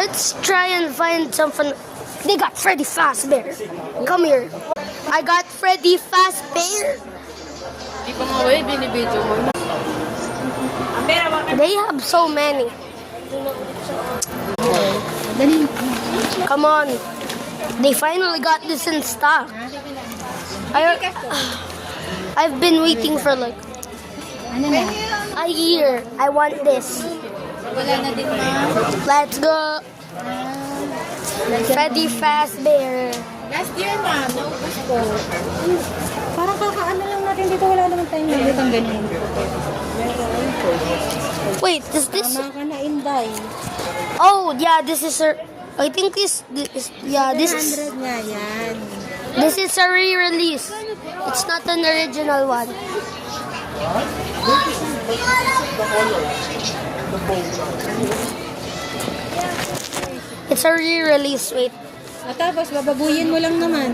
Let's try and find some fun. They got Freddy Fazbear. Come here. I got Freddy Fazbear. Di pa nga way, binibidyo mo. They have so many. Come on. They finally got this in stock. I've been waiting for like a year. I want this. Wala na din ma. Let's go. Freddy Fazbear. Last year ma, naubos ko. Parang kakaano lang natin dito. Wala naman tayong nabitang ganyan. Wait, is this? Tama ka na, Inday. Oh, yeah, this is a. I think this yeah, this is 100 nga yan. this is a re-release. It's not an original one. It's a re-release. Wait. At tapos, bababuyin mo lang naman.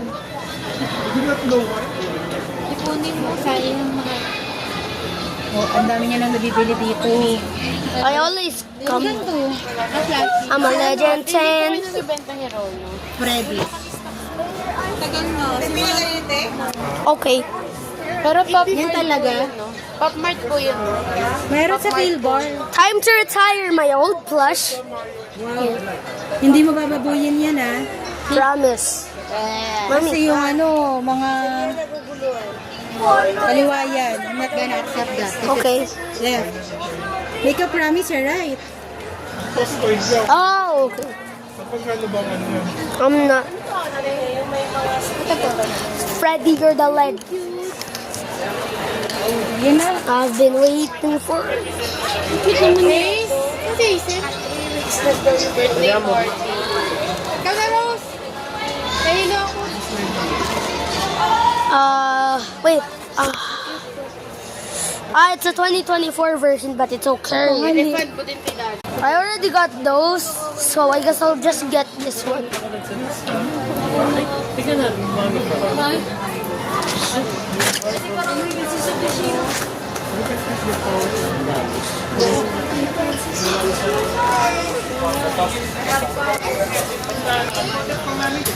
Ipunin mo, sayang mga... Oh, ang dami niya lang nabibili dito. I always come. Ganito. I'm a legend 10. Hindi ko nabibenta hero, no? Freddy. Tagal no. Okay. Pero pop Yan talaga. no? Pop Mart po yun, no? Meron sa Philbar. Time to retire my old plush. Wow. Hindi mo bababuyin yan, ha? Promise. Mommy. Kasi yung ano, mga kaliwayan. I'm not gonna accept that. Okay. Left. Make a promise, right? Oh, okay. I'm not. Freddy, you're the leg. Yan na. I've been waiting for it. Hey, kasi isip. Birthday party. Ikaw na, Rose. Nahilo ako. Wait. It's a 2024 version, but it's okay. Refund po din pinag. I already got those, so I guess I'll just get this one.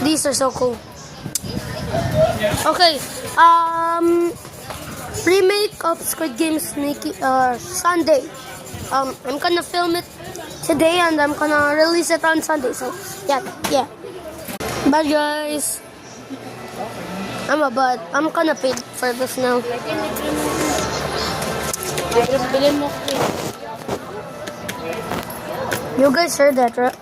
These are so cool. Okay, remake of Squid Game Sunday. I'm gonna film it today and I'm gonna release it on Sunday. So yeah. Bye guys. I'm gonna pay for this now. Bilhin mo. You guys heard that, right?